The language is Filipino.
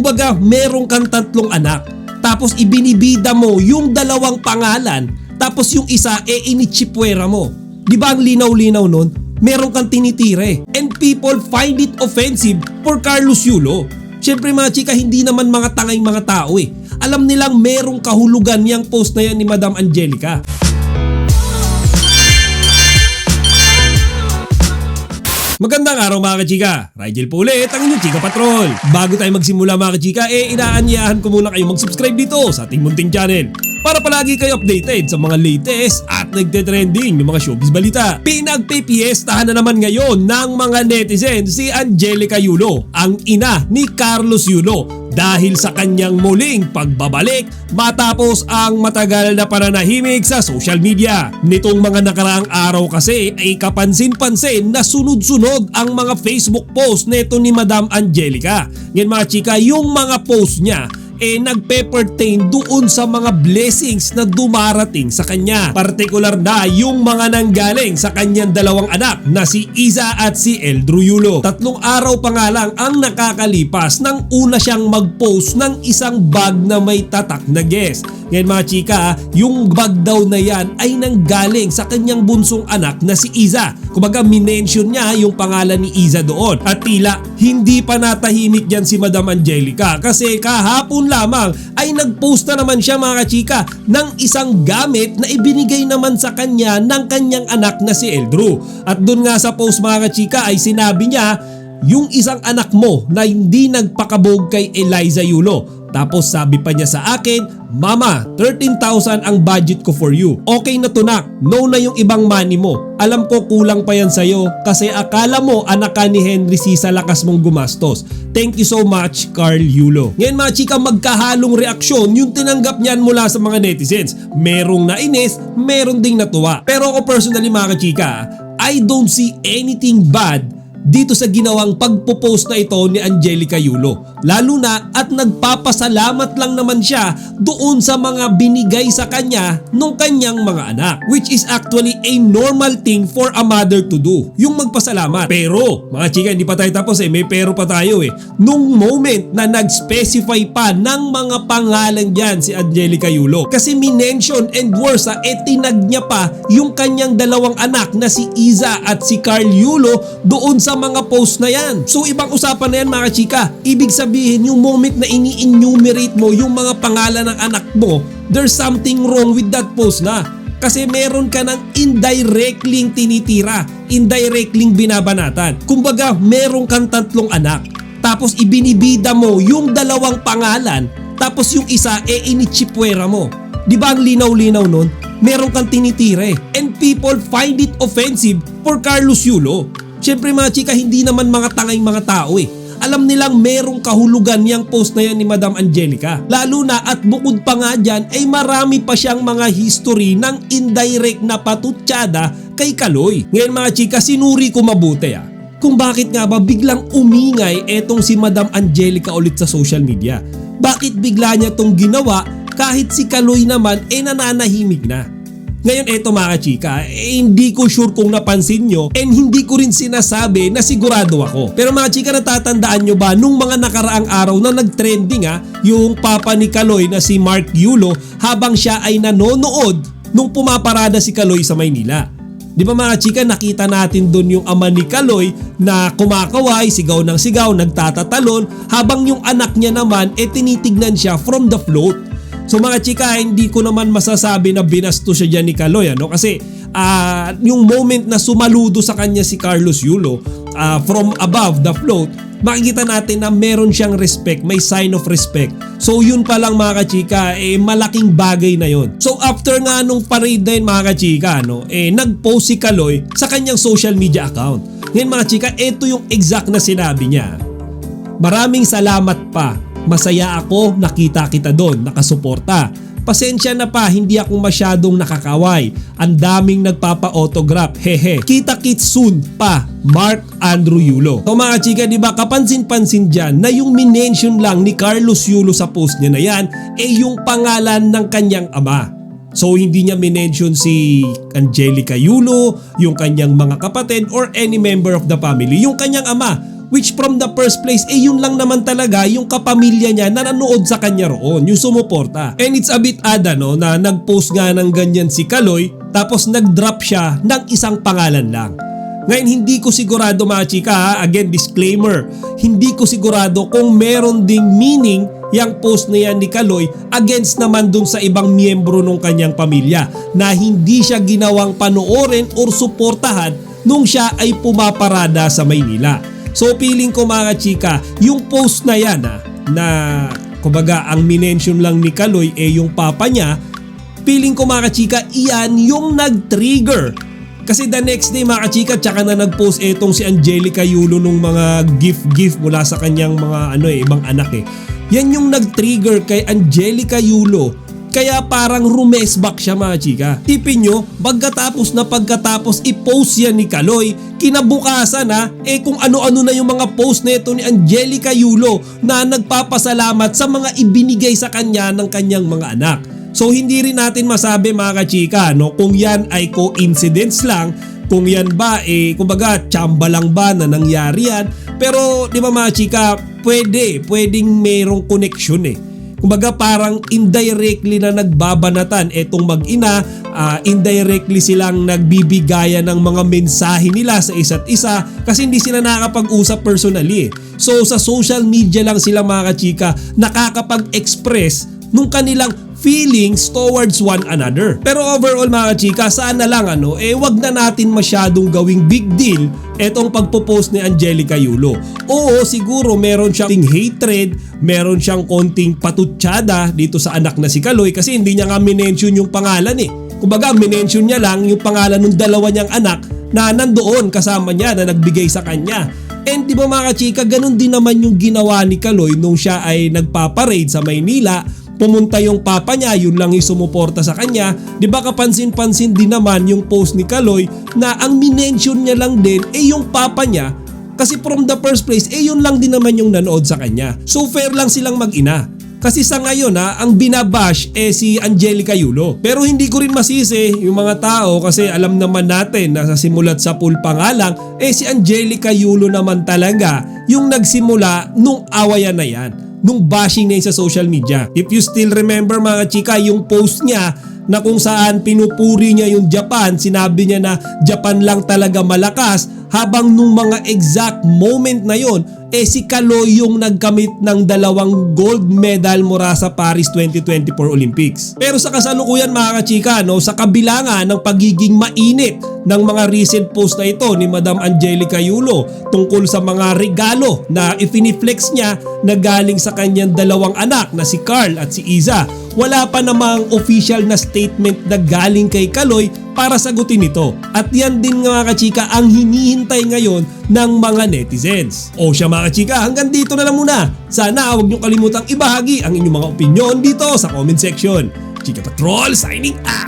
Kumbaga, meron kang 3 anak, tapos ibinibida mo yung 2 pangalan, tapos yung isa initsipwera mo. Di ba ang linaw-linaw nun? Meron kang tinitire. And people find it offensive for Carlos Yulo. Siyempre mga chika, hindi naman mga tangay mga tao eh. Alam nilang merong kahulugan yung post na yan ni Madam Angelica. Magandang araw mga kachika, Rigel po ulit ang inyong Chika Patrol. Bago tayo magsimula mga kachika, inaanyayahan ko muna kayo mag-subscribe dito sa ating munting channel para palagi kayo updated sa mga latest at nagte-trending ng mga showbiz balita. Pinagpipiestahan na naman ngayon ng mga netizens si Angelica Yulo, ang ina ni Carlos Yulo, dahil sa kanyang muling pagbabalik matapos ang matagal na pananahimik sa social media. Nitong mga nakaraang araw kasi ay kapansin-pansin na sunod-sunod ang mga Facebook post neto ni Madam Angelica. Ngayon mga chika, yung mga post niya nagpe-pertain doon sa mga blessings na dumarating sa kanya. Partikular na yung mga nanggaling sa kanyang 2 anak na si Iza at si Eldru Yulo. 3 araw pa nga lang ang nakakalipas nang una siyang mag-post ng isang bag na may tatak na guest. Ngayon mga chika, yung bag daw na yan ay nanggaling sa kanyang bunsong anak na si Iza. Kumbaga minention niya yung pangalan ni Iza doon. At tila hindi pa natahimik yan si Madam Angelica kasi kahapon lamang ay nagpost na naman siya mga chika ng isang gamit na ibinigay naman sa kanya ng kanyang anak na si Eldru. At doon nga sa post mga chika ay sinabi niya, yung isang anak mo na hindi nagpakabog kay Eliza Yulo. Tapos sabi pa niya sa akin, Mama, 13,000 ang budget ko for you. Okay na to nak, no na yung ibang money mo. Alam ko kulang pa yan sa'yo kasi akala mo anak ka ni Henry C sa lakas mong gumastos. Thank you so much, Carl Yulo. Ngayon mga chika, magkahalong reaksyon yung tinanggap niyan mula sa mga netizens. Merong nainis, meron ding natuwa. Pero ako personally mga chika, I don't see anything bad dito sa ginawang pagpo-post na ito ni Angelica Yulo. Lalo na at nagpapasalamat lang naman siya doon sa mga binigay sa kanya nung kanyang mga anak. Which is actually a normal thing for a mother to do, yung magpasalamat. Pero mga chika, hindi pa tayo tapos may pero pa tayo Nung moment na nag-specify pa ng mga pangalan dyan si Angelica Yulo. Kasi minention and worse tinag niya pa yung kanyang 2 anak na si Iza at si Carl Yulo doon sa mga post na yan. So ibang usapan na yan mga chika. Ibig sabihin yung moment na ini-enumerate mo yung mga pangalan ng anak mo, there's something wrong with that post na. Kasi meron ka ng indirectly tinitira, indirectly binabanatan. Kumbaga meron kang 3 anak, tapos ibinibida mo yung 2 pangalan, tapos yung isa initsipwera mo. Di ba ang linaw-linaw nun? Meron kang tinitire. And people find it offensive for Carlos Yulo. Siyempre mga chika, hindi naman mga tangay mga tao Alam nilang merong kahulugan yung post na yan ni Madam Angelica. Lalo na at bukod pa nga dyan ay marami pa siyang mga history ng indirect na patutsada kay Kaloy. Ngayon mga chika, sinuri ko mabuti kung bakit nga ba biglang umingay etong si Madam Angelica ulit sa social media. Bakit bigla niya tong ginawa kahit si Kaloy naman nananahimik na? Ngayon eto mga chika, hindi ko sure kung napansin nyo and hindi ko rin sinasabi na sigurado ako. Pero mga chika, natatandaan nyo ba nung mga nakaraang araw na nagtrending yung papa ni Kaloy na si Mark Yulo habang siya ay nanonood nung pumaparada si Kaloy sa Maynila? Di ba mga chika, nakita natin doon yung ama ni Kaloy na kumakaway, sigaw ng sigaw, nagtatatalon habang yung anak niya naman tinitignan siya from the float. So mga chika, hindi ko naman masasabi na binasto siya dyan ni Kaloy kasi yung moment na sumaludo sa kanya si Carlos Yulo from above the float, makikita natin na meron siyang respect, may sign of respect. So yun pa lang mga kachika, malaking bagay na yun. So after nga nung parade na yun mga kachika, nag-post si Kaloy sa kanyang social media account. Ngayon mga chika, ito yung exact na sinabi niya. Maraming salamat pa. Masaya ako nakita kita doon, nakasuporta. Pasensya na pa, hindi ako masyadong nakakaway. Ang daming nagpapa-autograph, hehe. Kita-kits soon pa, Mark Andrew Yulo. So mga chika, di ba kapansin-pansin dyan na yung minention lang ni Carlos Yulo sa post niya na yan yung pangalan ng kanyang ama. So hindi niya minention si Angelica Yulo, yung kanyang mga kapatid or any member of the family. Yung kanyang ama, which from the first place yun lang naman talaga yung kapamilya niya na nanood sa kanya roon, yung sumuporta. And it's a bit odd na nag-post nga ng ganyan si Kaloy tapos nag-drop siya ng isang pangalan lang. Ngayon hindi ko sigurado mga chika ha, again disclaimer, hindi ko sigurado kung meron ding meaning yung post na yan ni Kaloy against naman dun sa ibang miyembro ng kanyang pamilya na hindi siya ginawang panoorin or suportahan nung siya ay pumaparada sa Maynila. So feeling ko mga chika, yung post na yan na kumbaga ang minention lang ni Kaloy yung papa niya, feeling ko mga chika, iyan yung nag-trigger. Kasi the next day mga kachika, tsaka na nag-post etong si Angelica Yulo nung mga gift mula sa kanyang mga ibang anak Yan yung nag-trigger kay Angelica Yulo. Kaya parang rumesback siya mga chika. Tipin nyo, pagkatapos i-post yan ni Kaloy, kinabukasan kung ano-ano na yung mga post na ito ni Angelica Yulo na nagpapasalamat sa mga ibinigay sa kanya ng kanyang mga anak. So hindi rin natin masabi mga kachika kung yan ay coincidence lang, kung yan ba kumbaga tsamba lang ba na nangyari yan. Pero di ba mga chika, pwedeng mayroong connection Kumbaga parang indirectly na nagbabanatan etong mag-ina, indirectly silang nagbibigayan ng mga mensahe nila sa isa't isa kasi hindi sila nakakapag-usap personally So sa social media lang sila mga kachika nakakapag-express nung kanilang feelings towards one another. Pero overall mga chika, sana lang wag na natin masyadong gawing big deal etong pagpo-post ni Angelica Yulo. Oo, siguro meron siyang hatred, meron siyang konting patutsyada dito sa anak na si Kaloy kasi hindi niya nga minention yung pangalan Kumbaga minention niya lang yung pangalan ng dalawa niyang anak na nandoon kasama niya na nagbigay sa kanya. And di ba mga chika, ganun din naman yung ginawa ni Kaloy nung siya ay nagpaparade sa Maynila. Pumunta yung papa niya, yun lang yung sumuporta sa kanya. Di ba kapansin-pansin din naman yung post ni Kaloy na ang minention niya lang din yung papa niya kasi from the first place yun lang din naman yung nanood sa kanya. So fair lang silang mag-ina. Kasi sa ngayon ang binabash si Angelica Yulo. Pero hindi ko rin masisi yung mga tao kasi alam naman natin na sa simulat sa pool pa nga lang si Angelica Yulo naman talaga yung nagsimula nung awayan na yan, nung bashing na yun sa social media. If you still remember mga chika, yung post niya na kung saan pinupuri niya yung Japan, sinabi niya na Japan lang talaga malakas, habang nung mga exact moment na yon si Kaloy yung nagkamit ng 2 gold medal mula sa Paris 2024 Olympics. Pero sa kasalukuyan mga kachika, sa kabila nga ng pagiging mainit ng mga recent post na ito ni Madam Angelica Yulo tungkol sa mga regalo na ifiniflex niya na galing sa kanyang 2 anak na si Carl at si Iza, wala pa namang official na statement na galing kay Kaloy para sagutin ito. At yan din mga kachika ang hinihintay ngayon ng mga netizens. O siya mga kachika, hanggang dito na lang muna. Sana huwag niyo kalimutang ibahagi ang inyong mga opinion dito sa comment section. Chika Patrol signing out!